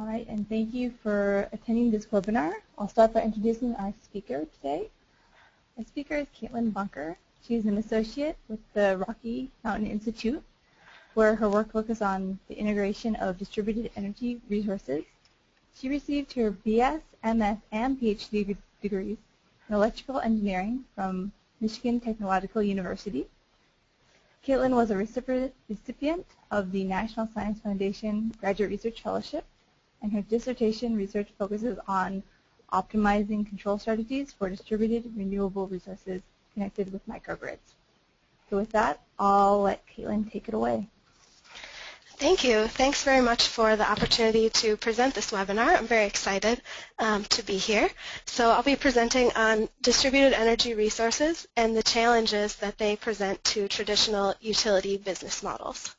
All right, and thank you for attending this webinar. I'll start by introducing our speaker today. Our speaker is Kaitlyn Bunker. She's an associate with the Rocky Mountain Institute, where her work focuses on the integration of distributed energy resources. She received her BS, MS, and PhD degrees in electrical engineering from Michigan Technological University. Kaitlyn was a recipient of the National Science Foundation Graduate Research Fellowship, and her dissertation research focuses on optimizing control strategies for distributed renewable resources connected with microgrids. So with that, I'll let Kaitlyn take it away. Thank you. Thanks very much for the opportunity to present this webinar. I'm very excited to be here. So I'll be presenting on distributed energy resources and the challenges that they present to traditional utility business models.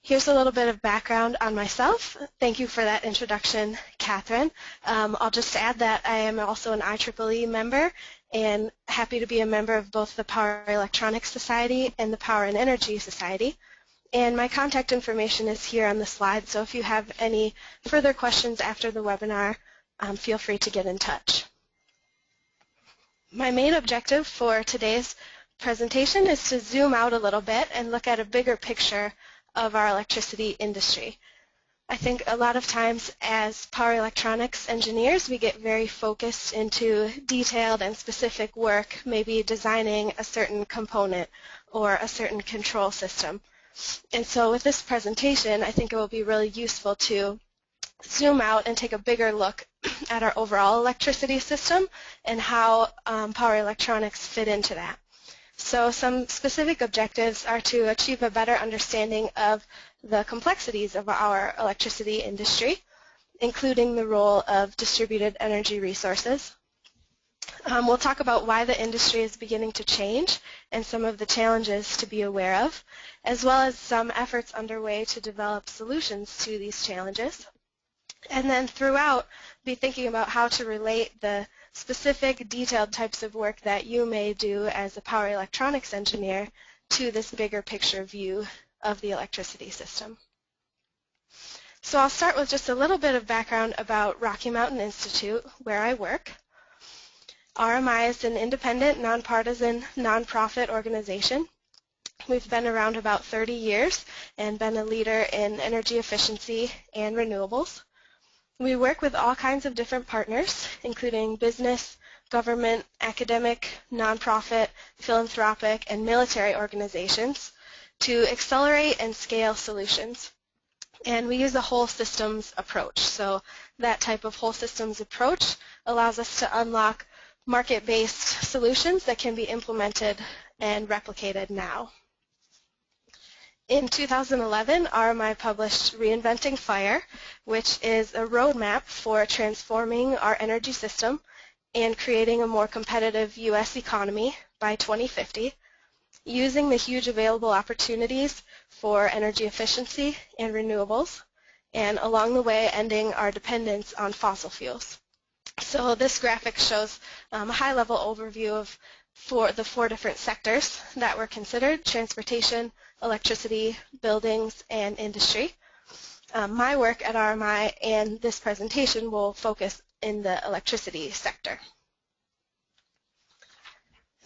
Here's a little bit of background on myself. Thank you for that introduction, Catherine. I'll just add that I am also an IEEE member and happy to be a member of both the Power Electronics Society and the Power and Energy Society. And my contact information is here on the slide, so if you have any further questions after the webinar, feel free to get in touch. My main objective for today's presentation is to zoom out a little bit and look at a bigger picture of our electricity industry. I think a lot of times as power electronics engineers, we get very focused into detailed and specific work, maybe designing a certain component or a certain control system. And so with this presentation, I think it will be really useful to zoom out and take a bigger look at our overall electricity system and how power electronics fit into that. So some specific objectives are to achieve a better understanding of the complexities of our electricity industry, including the role of distributed energy resources. We'll talk about why the industry is beginning to change and some of the challenges to be aware of, as well as some efforts underway to develop solutions to these challenges. And then throughout, be thinking about how to relate the specific detailed types of work that you may do as a power electronics engineer to this bigger picture view of the electricity system. So I'll start with just a little bit of background about Rocky Mountain Institute, where I work. RMI is an independent, nonpartisan, nonprofit organization. We've been around about 30 years and been a leader in energy efficiency and renewables. We work with all kinds of different partners, including business, government, academic, nonprofit, philanthropic, and military organizations to accelerate and scale solutions. And we use a whole systems approach. So that type of whole systems approach allows us to unlock market-based solutions that can be implemented and replicated now. In 2011, RMI published Reinventing Fire, which is a roadmap for transforming our energy system and creating a more competitive U.S. economy by 2050, using the huge available opportunities for energy efficiency and renewables, and along the way ending our dependence on fossil fuels. So this graphic shows a high-level overview of the four different sectors that were considered: transportation, electricity, buildings, and industry. My work at RMI and this presentation will focus in the electricity sector.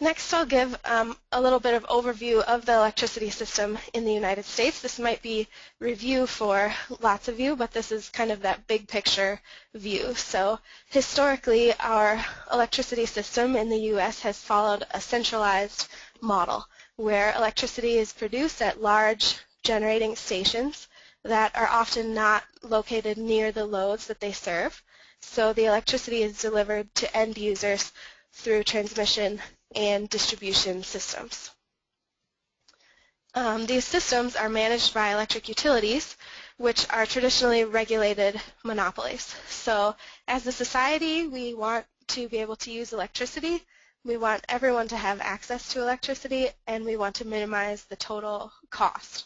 Next, I'll give a little bit of overview of the electricity system in the United States. This might be review for lots of you, but this is kind of that big picture view. So historically, our electricity system in the U.S. has followed a centralized model where electricity is produced at large generating stations that are often not located near the loads that they serve. So the electricity is delivered to end users through transmission and distribution systems. These systems are managed by electric utilities, which are traditionally regulated monopolies. So as a society, we want to be able to use electricity. We want everyone to have access to electricity, and we want to minimize the total cost.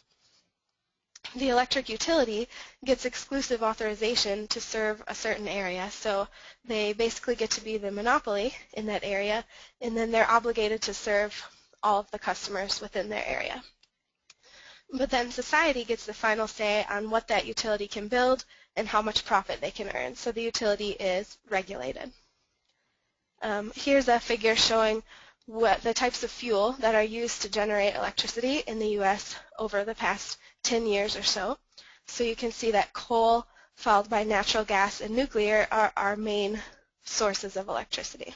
The electric utility gets exclusive authorization to serve a certain area, so they basically get to be the monopoly in that area, and then they're obligated to serve all of the customers within their area. But then society gets the final say on what that utility can build and how much profit they can earn. So the utility is regulated. Here's a figure showing what the types of fuel that are used to generate electricity in the U.S. over the past 10 years or so. So you can see that coal, followed by natural gas and nuclear, are our main sources of electricity.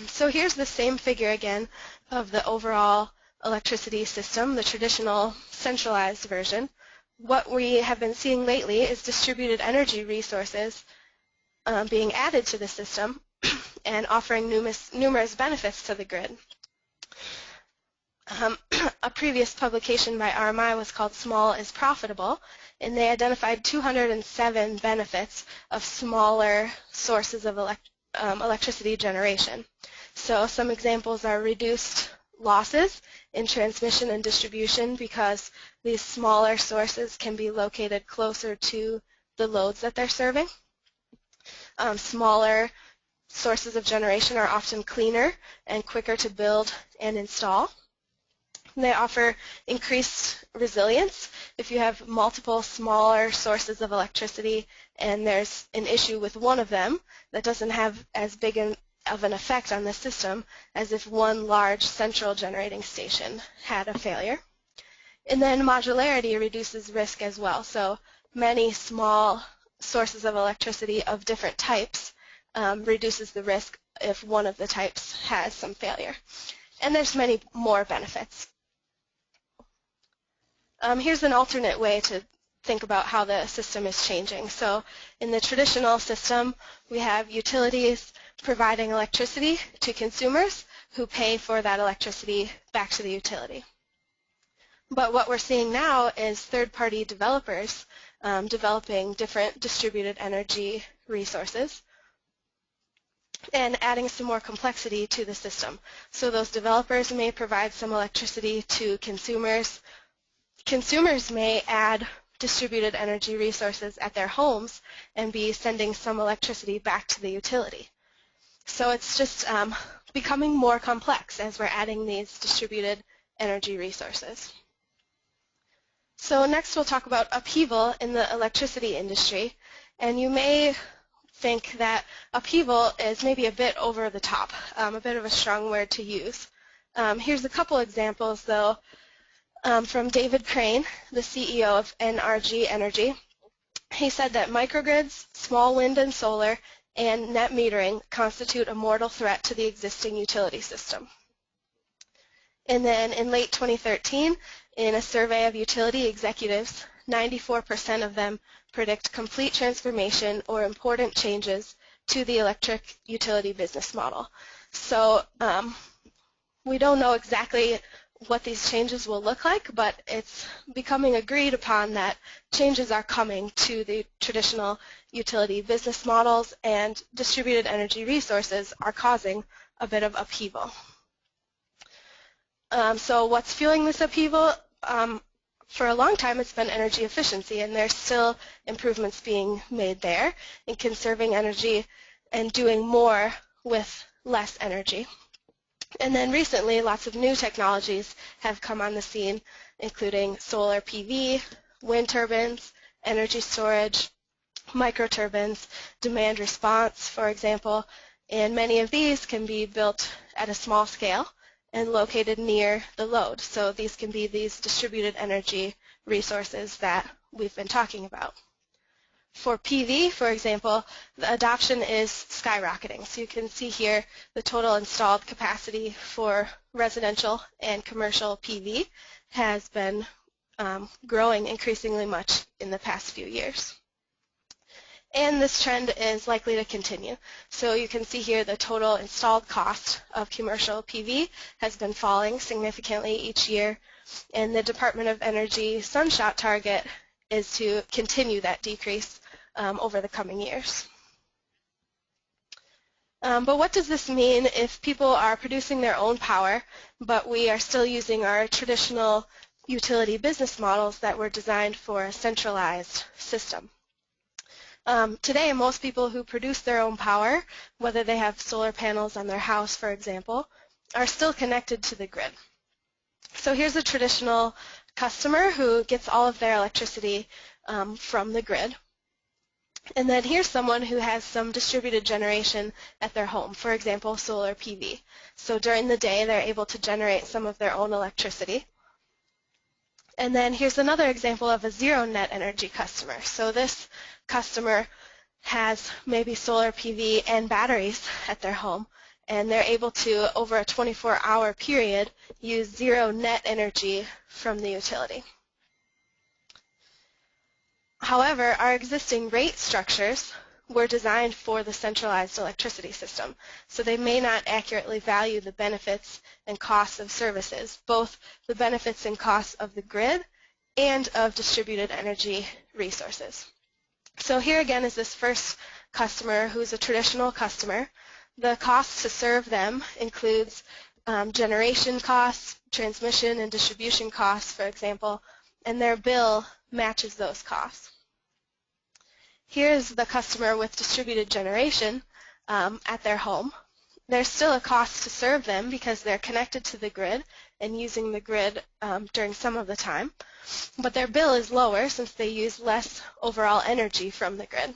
So here's the same figure again of the overall electricity system, the traditional centralized version. What we have been seeing lately is distributed energy resources being added to the system and offering numerous benefits to the grid. A previous publication by RMI was called Small is Profitable, and they identified 207 benefits of smaller sources of electricity generation. So some examples are reduced losses in transmission and distribution because these smaller sources can be located closer to the loads that they're serving. Smaller sources of generation are often cleaner and quicker to build and install. They offer increased resilience. If you have multiple smaller sources of electricity and there's an issue with one of them, that doesn't have as big of an effect on the system as if one large central generating station had a failure. And then modularity reduces risk as well. So many small sources of electricity of different types reduces the risk if one of the types has some failure. And there's many more benefits. Here's an alternate way to think about how the system is changing. So in the traditional system, we have utilities providing electricity to consumers who pay for that electricity back to the utility. But what we're seeing now is third-party developers developing different distributed energy resources and adding some more complexity to the system. So those developers may provide some electricity to consumers. Consumers may add distributed energy resources at their homes and be sending some electricity back to the utility. So it's just becoming more complex as we're adding these distributed energy resources. So next we'll talk about upheaval in the electricity industry. And you may think that upheaval is maybe a bit over the top, a bit of a strong word to use. Here's a couple examples, though, from David Crane, the CEO of NRG Energy. He said that microgrids, small wind and solar, and net metering constitute a mortal threat to the existing utility system. And then in late 2013, in a survey of utility executives, 94% of them predict complete transformation or important changes to the electric utility business model. So we don't know exactly what these changes will look like, but it's becoming agreed upon that changes are coming to the traditional utility business models, and distributed energy resources are causing a bit of upheaval. So what's fueling this upheaval? For a long time it's been energy efficiency, and there's still improvements being made there in conserving energy and doing more with less energy. And then recently, lots of new technologies have come on the scene, including solar PV, wind turbines, energy storage, microturbines, demand response, for example, and many of these can be built at a small scale and located near the load. So these can be these distributed energy resources that we've been talking about. For PV, for example, the adoption is skyrocketing. So you can see here the total installed capacity for residential and commercial PV has been growing increasingly much in the past few years. And this trend is likely to continue. So you can see here the total installed cost of commercial PV has been falling significantly each year, and the Department of Energy Sunshot target is to continue that decrease over the coming years. But what does this mean if people are producing their own power, but we are still using our traditional utility business models that were designed for a centralized system? Today, most people who produce their own power, whether they have solar panels on their house, for example, are still connected to the grid. So here's a traditional customer who gets all of their electricity from the grid. And then here's someone who has some distributed generation at their home, for example, solar PV. So during the day, they're able to generate some of their own electricity. And then here's another example of a zero net energy customer. So this customer has maybe solar PV and batteries at their home, and they're able to, over a 24-hour period, use zero net energy from the utility. However, our existing rate structures were designed for the centralized electricity system, so they may not accurately value the benefits and costs of services, both the benefits and costs of the grid and of distributed energy resources. So here again is this first customer who's a traditional customer. The cost to serve them includes generation costs, transmission and distribution costs, for example, and their bill matches those costs. Here's the customer with distributed generation at their home. There's still a cost to serve them because they're connected to the grid and using the grid during some of the time, but their bill is lower since they use less overall energy from the grid.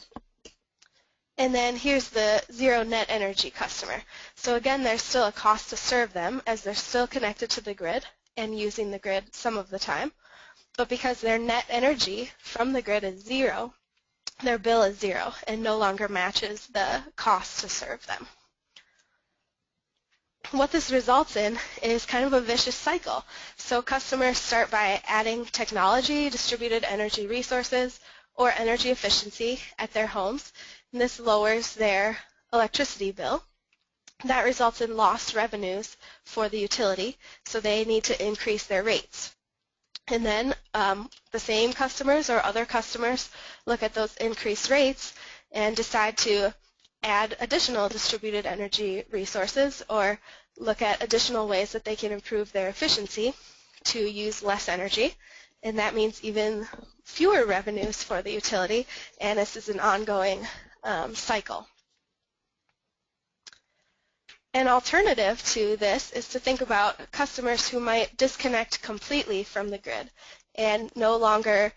And then here's the zero net energy customer. So again, there's still a cost to serve them as they're still connected to the grid and using the grid some of the time, but because their net energy from the grid is zero, their bill is zero and no longer matches the cost to serve them. What this results in is kind of a vicious cycle. So customers start by adding technology, distributed energy resources, or energy efficiency at their homes, and this lowers their electricity bill. That results in lost revenues for the utility, so they need to increase their rates. And then the same customers or other customers look at those increased rates and decide to add additional distributed energy resources or look at additional ways that they can improve their efficiency to use less energy. And that means even fewer revenues for the utility, and this is an ongoing cycle. An alternative to this is to think about customers who might disconnect completely from the grid and no longer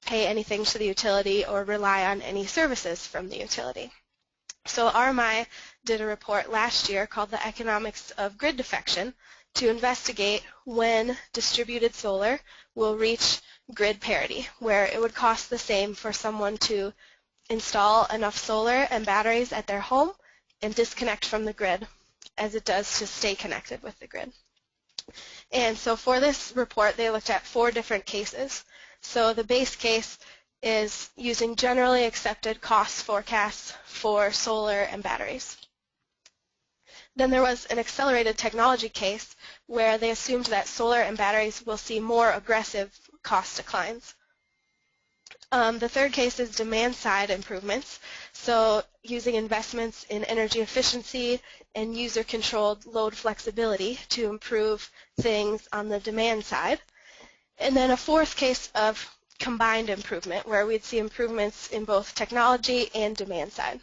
pay anything to the utility or rely on any services from the utility. So RMI did a report last year called The Economics of Grid Defection to investigate when distributed solar will reach grid parity, where it would cost the same for someone to install enough solar and batteries at their home and disconnect from the grid as it does to stay connected with the grid. And so for this report, they looked at 4 different cases. So the base case is using generally accepted cost forecasts for solar and batteries. Then there was an accelerated technology case where they assumed that solar and batteries will see more aggressive cost declines. The third case is demand-side improvements, so using investments in energy efficiency and user-controlled load flexibility to improve things on the demand side. And then a fourth case of combined improvement, where we'd see improvements in both technology and demand side.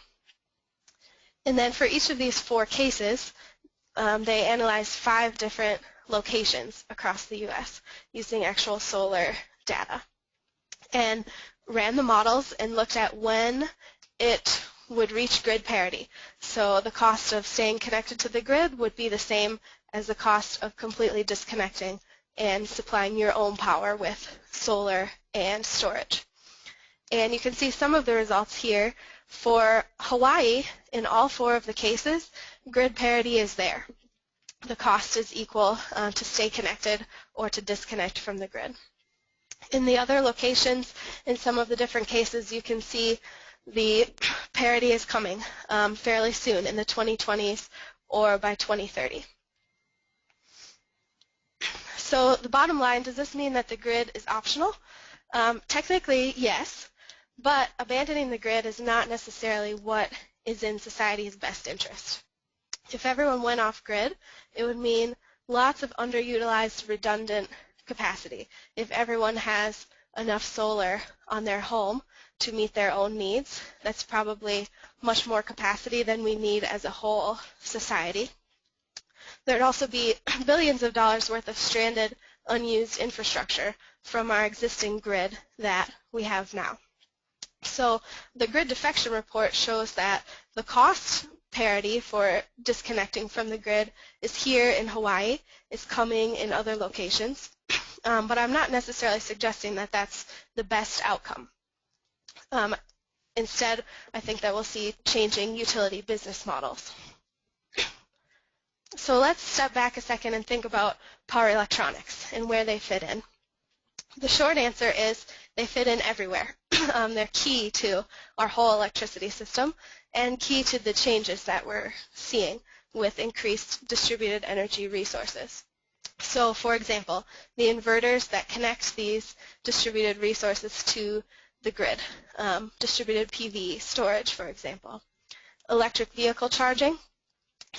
And then for each of these 4 cases, they analyzed 5 different locations across the U.S. using actual solar data, and ran the models and looked at when it would reach grid parity. So the cost of staying connected to the grid would be the same as the cost of completely disconnecting and supplying your own power with solar and storage. And you can see some of the results here. For Hawaii, in all 4 of the cases, grid parity is there. The cost is equal to stay connected or to disconnect from the grid. In the other locations, in some of the different cases, you can see the parity is coming fairly soon in the 2020s or by 2030. So the bottom line, does this mean that the grid is optional? Technically, yes, but abandoning the grid is not necessarily what is in society's best interest. If everyone went off grid, it would mean lots of underutilized redundant capacity. If everyone has enough solar on their home to meet their own needs, that's probably much more capacity than we need as a whole society. There would also be billions of dollars worth of stranded unused infrastructure from our existing grid that we have now. So the grid defection report shows that the cost parity for disconnecting from the grid is here in Hawaii, is coming in other locations, but I'm not necessarily suggesting that that's the best outcome. Instead, I think that we'll see changing utility business models. So let's step back a second and think about power electronics and where they fit in. The short answer is they fit in everywhere. They're key to our whole electricity system and key to the changes that we're seeing with increased distributed energy resources. So, for example, the inverters that connect these distributed resources to the grid, distributed PV storage, for example. Electric vehicle charging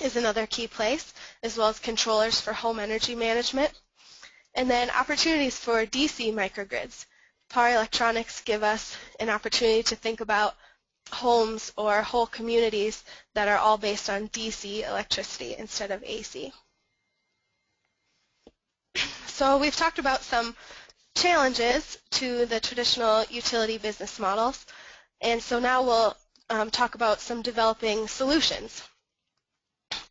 is another key place, as well as controllers for home energy management. And then opportunities for DC microgrids. Power electronics give us an opportunity to think about homes or whole communities that are all based on DC electricity instead of AC. So we've talked about some challenges to the traditional utility business models, and so now we'll talk about some developing solutions.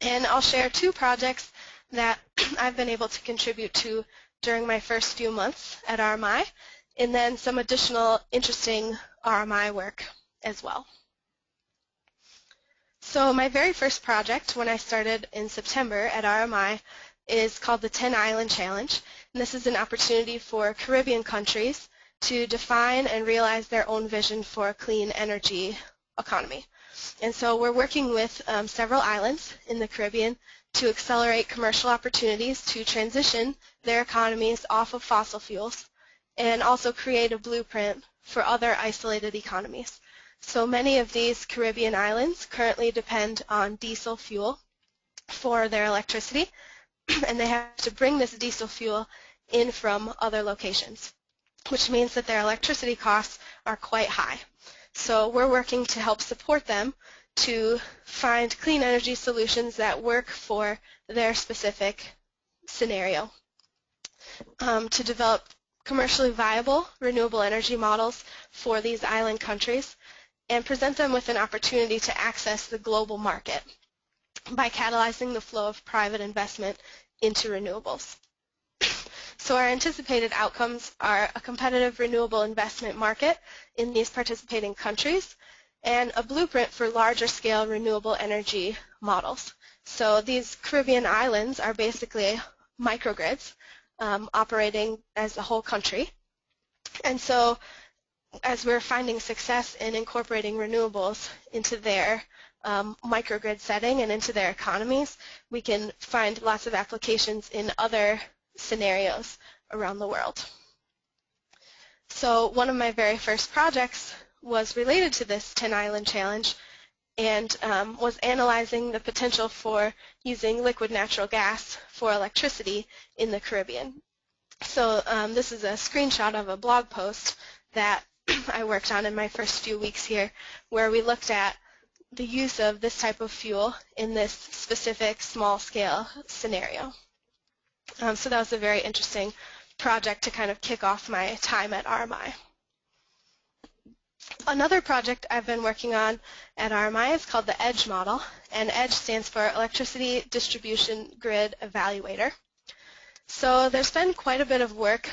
And I'll share two projects that I've been able to contribute to during my first few months at RMI, and then some additional interesting RMI work as well. So my very first project when I started in September at RMI is called the 10 Island Challenge, and this is an opportunity for Caribbean countries to define and realize their own vision for a clean energy economy. And so we're working with several islands in the Caribbean to accelerate commercial opportunities to transition their economies off of fossil fuels and also create a blueprint for other isolated economies. So many of these Caribbean islands currently depend on diesel fuel for their electricity, and they have to bring this diesel fuel in from other locations, which means that their electricity costs are quite high. So we're working to help support them to find clean energy solutions that work for their specific scenario, to develop commercially viable renewable energy models for these island countries and present them with an opportunity to access the global market by catalyzing the flow of private investment into renewables. So our anticipated outcomes are a competitive renewable investment market in these participating countries and a blueprint for larger scale renewable energy models. So these Caribbean islands are basically microgrids operating as a whole country. And so as we're finding success in incorporating renewables into their microgrid setting and into their economies, we can find lots of applications in other scenarios around the world. So one of my very first projects was related to this 10 Island Challenge and was analyzing the potential for using liquid natural gas for electricity in the Caribbean. So this is a screenshot of a blog post that I worked on in my first few weeks here, where we looked at the use of this type of fuel in this specific small-scale scenario. So that was a very interesting project to kind of kick off my time at RMI. Another project I've been working on at RMI is called the EDGE model, and EDGE stands for Electricity Distribution Grid Evaluator. So there's been quite a bit of work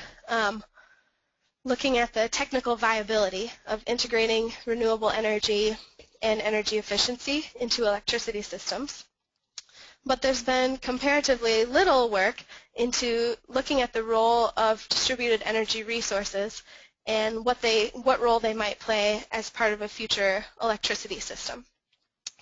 looking at the technical viability of integrating renewable energy and energy efficiency into electricity systems. But there's been comparatively little work into looking at the role of distributed energy resources and what role they might play as part of a future electricity system.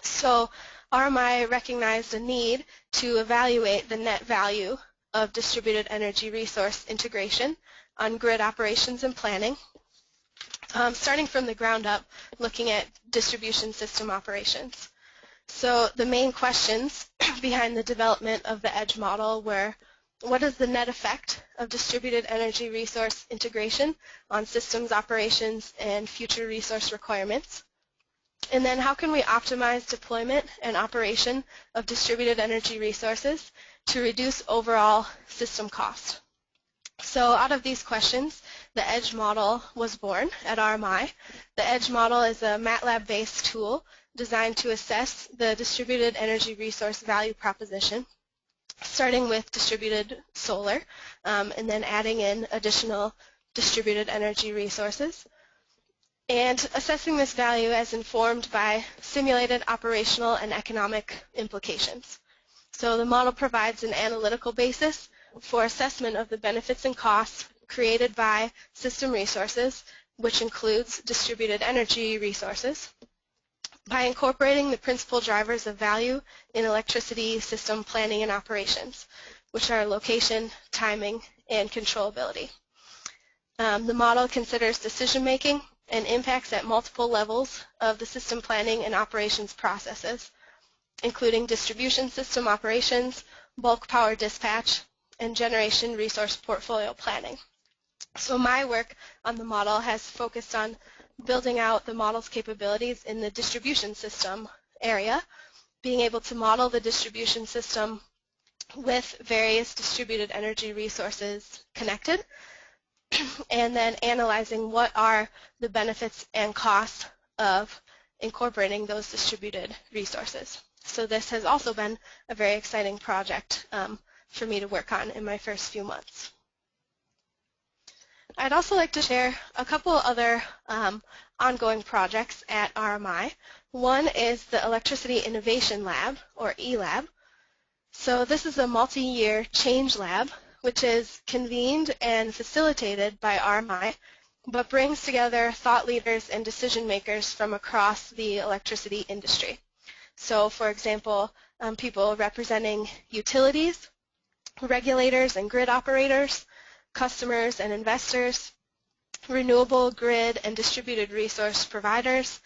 So RMI recognized a need to evaluate the net value of distributed energy resource integration on grid operations and planning, starting from the ground up, looking at distribution system operations. So the main questions behind the development of the EDGE model were, what is the net effect of distributed energy resource integration on systems operations and future resource requirements? And then how can we optimize deployment and operation of distributed energy resources to reduce overall system cost? So out of these questions, the EDGE model was born at RMI. The EDGE model is a MATLAB-based tool designed to assess the distributed energy resource value proposition, starting with distributed solar, and then adding in additional distributed energy resources, and assessing this value as informed by simulated operational and economic implications. So the model provides an analytical basis for assessment of the benefits and costs created by system resources, which includes distributed energy resources, by incorporating the principal drivers of value in electricity system planning and operations, which are location, timing, and controllability. The model considers decision-making and impacts at multiple levels of the system planning and operations processes, including distribution system operations, bulk power dispatch, and generation resource portfolio planning. So my work on the model has focused on building out the model's capabilities in the distribution system area, being able to model the distribution system with various distributed energy resources connected, and then analyzing what are the benefits and costs of incorporating those distributed resources. So this has also been a very exciting project for me to work on in my first few months. I'd also like to share a couple other ongoing projects at RMI. One is the Electricity Innovation Lab, or eLab. So this is a multi-year change lab which is convened and facilitated by RMI, but brings together thought leaders and decision makers from across the electricity industry. So for example, people representing utilities, regulators and grid operators, customers and investors, renewable grid and distributed resource providers,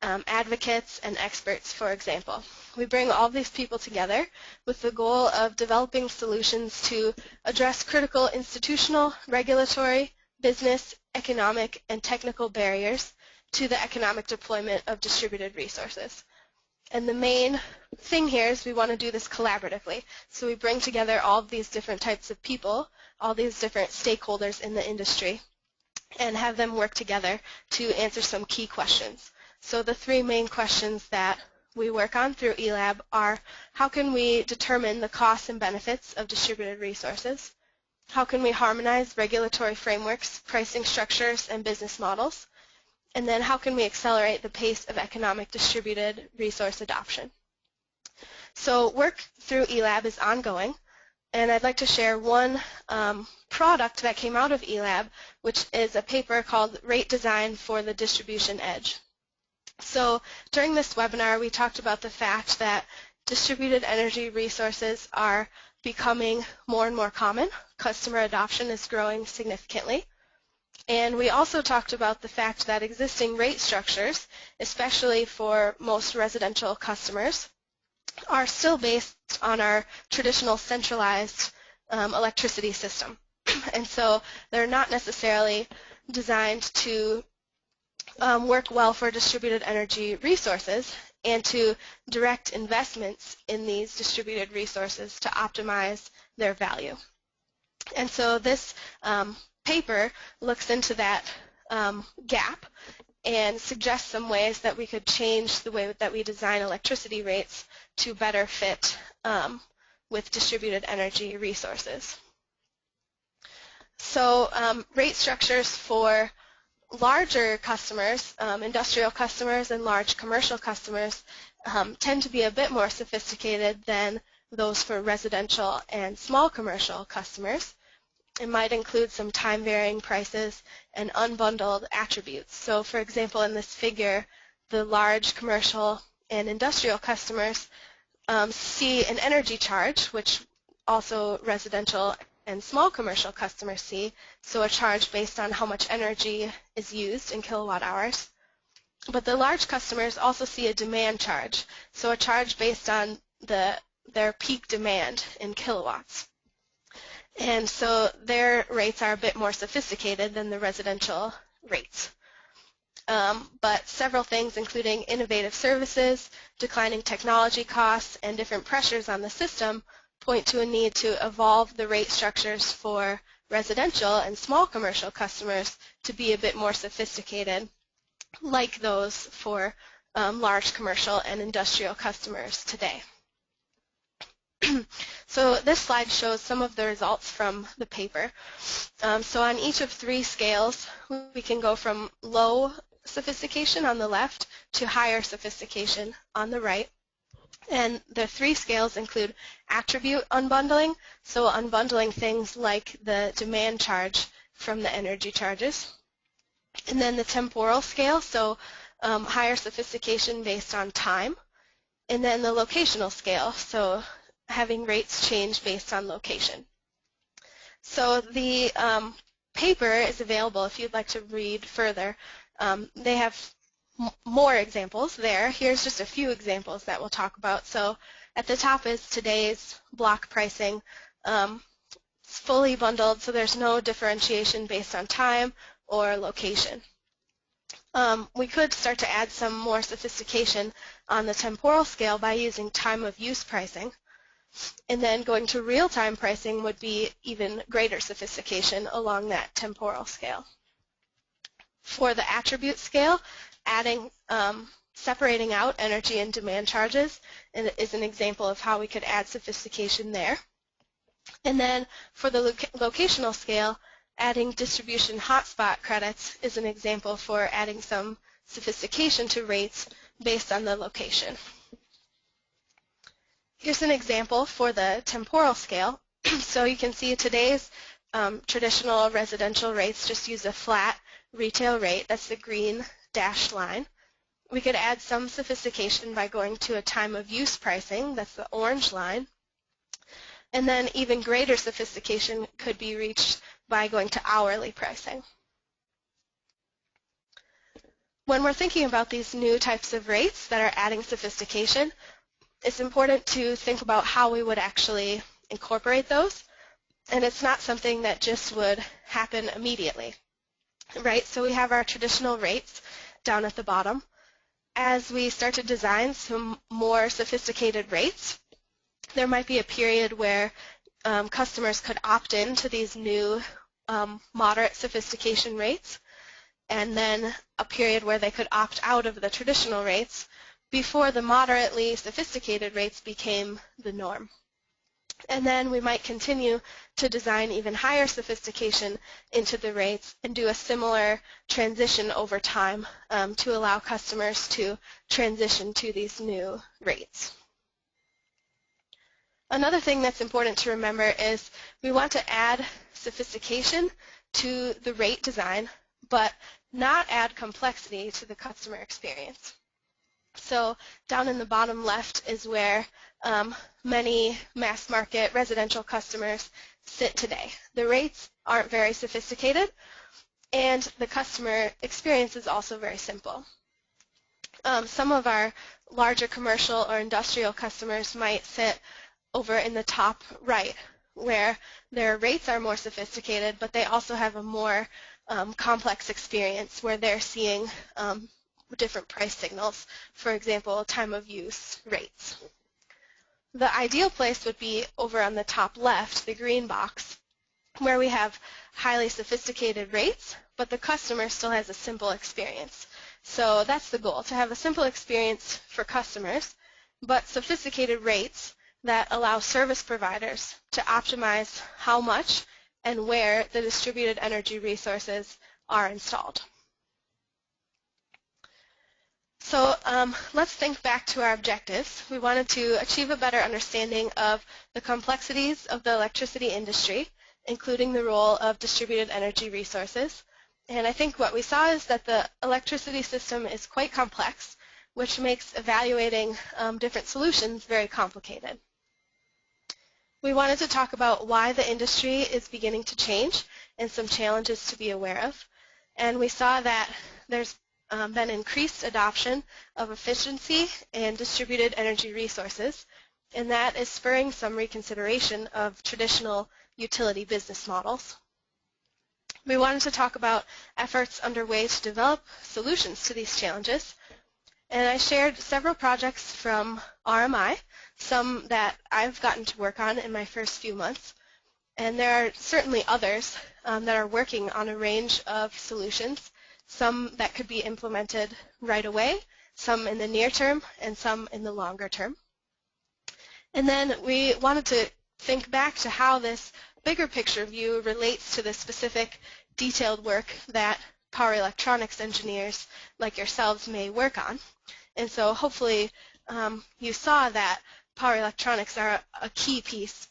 advocates and experts, for example. We bring all these people together with the goal of developing solutions to address critical institutional, regulatory, business, economic, and technical barriers to the economic deployment of distributed resources. And the main thing here is we want to do this collaboratively. So we bring together all of these different types of people, all these different stakeholders in the industry, and have them work together to answer some key questions. So the three main questions that we work on through eLab are: how can we determine the costs and benefits of distributed resources? How can we harmonize regulatory frameworks, pricing structures, and business models? And then how can we accelerate the pace of economic distributed resource adoption? So work through eLab is ongoing, and I'd like to share one product that came out of eLab, which is a paper called Rate Design for the Distribution Edge. So during this webinar, we talked about the fact that distributed energy resources are becoming more and more common. Customer adoption is growing significantly. And we also talked about the fact that existing rate structures, especially for most residential customers, are still based on our traditional centralized electricity system. And so they're not necessarily designed to work well for distributed energy resources and to direct investments in these distributed resources to optimize their value. And so this paper looks into that gap and suggests some ways that we could change the way that we design electricity rates to better fit with distributed energy resources. So rate structures for larger customers, industrial customers and large commercial customers, tend to be a bit more sophisticated than those for residential and small commercial customers. It might include some time-varying prices and unbundled attributes. So for example, in this figure, the large commercial and industrial customers see an energy charge, which also residential and small commercial customers see, so a charge based on how much energy is used in kilowatt hours. But the large customers also see a demand charge, so a charge based on their peak demand in kilowatts. And so their rates are a bit more sophisticated than the residential rates. But several things, including innovative services, declining technology costs, and different pressures on the system, point to a need to evolve the rate structures for residential and small commercial customers to be a bit more sophisticated, like those for large commercial and industrial customers today. So this slide shows some of the results from the paper. So on each of 3 scales, we can go from low sophistication on the left to higher sophistication on the right. And the 3 scales include attribute unbundling, so unbundling things like the demand charge from the energy charges. And then the temporal scale, so higher sophistication based on time. And then the locational scale, so having rates change based on location. So the paper is available if you'd like to read further. They have more examples there. Here's just a few examples that we'll talk about. So at the top is today's block pricing. It's fully bundled, so there's no differentiation based on time or location. We could start to add some more sophistication on the temporal scale by using time of use pricing. And then going to real-time pricing would be even greater sophistication along that temporal scale. For the attribute scale, separating out energy and demand charges is an example of how we could add sophistication there. And then for the locational scale, adding distribution hotspot credits is an example for adding some sophistication to rates based on the location. Here's an example for the temporal scale. So you can see today's traditional residential rates just use a flat retail rate. That's the green dashed line. We could add some sophistication by going to a time of use pricing. That's the orange line. And then even greater sophistication could be reached by going to hourly pricing. When we're thinking about these new types of rates that are adding sophistication, it's important to think about how we would actually incorporate those. And it's not something that just would happen immediately, right? So we have our traditional rates down at the bottom. As we start to design some more sophisticated rates, there might be a period where customers could opt in to these new moderate sophistication rates, and then a period where they could opt out of the traditional rates before the moderately sophisticated rates became the norm. And then we might continue to design even higher sophistication into the rates and do a similar transition over time to allow customers to transition to these new rates. Another thing that's important to remember is we want to add sophistication to the rate design, but not add complexity to the customer experience. So down in the bottom left is where many mass market residential customers sit today. The rates aren't very sophisticated, and the customer experience is also very simple. Some of our larger commercial or industrial customers might sit over in the top right, where their rates are more sophisticated, but they also have a more complex experience where they're seeing different price signals, for example, time of use rates. The ideal place would be over on the top left, the green box, where we have highly sophisticated rates, but the customer still has a simple experience. So that's the goal, to have a simple experience for customers, but sophisticated rates that allow service providers to optimize how much and where the distributed energy resources are installed. So let's think back to our objectives. We wanted to achieve a better understanding of the complexities of the electricity industry, including the role of distributed energy resources. And I think what we saw is that the electricity system is quite complex, which makes evaluating different solutions very complicated. We wanted to talk about why the industry is beginning to change and some challenges to be aware of. And we saw that there's been increased adoption of efficiency and distributed energy resources, and that is spurring some reconsideration of traditional utility business models. We wanted to talk about efforts underway to develop solutions to these challenges, and I shared several projects from RMI, some that I've gotten to work on in my first few months, And there are certainly others that are working on a range of solutions, some that could be implemented right away, some in the near term, and some in the longer term. And then we wanted to think back to how this bigger picture view relates to the specific detailed work that power electronics engineers like yourselves may work on. And so hopefully you saw that power electronics are a key piece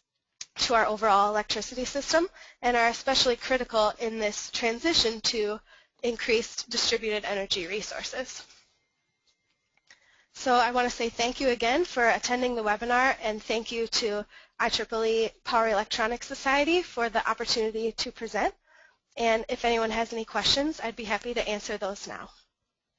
to our overall electricity system and are especially critical in this transition to increased distributed energy resources. So I want to say thank you again for attending the webinar, and thank you to IEEE Power Electronics Society for the opportunity to present. And if anyone has any questions, I'd be happy to answer those now.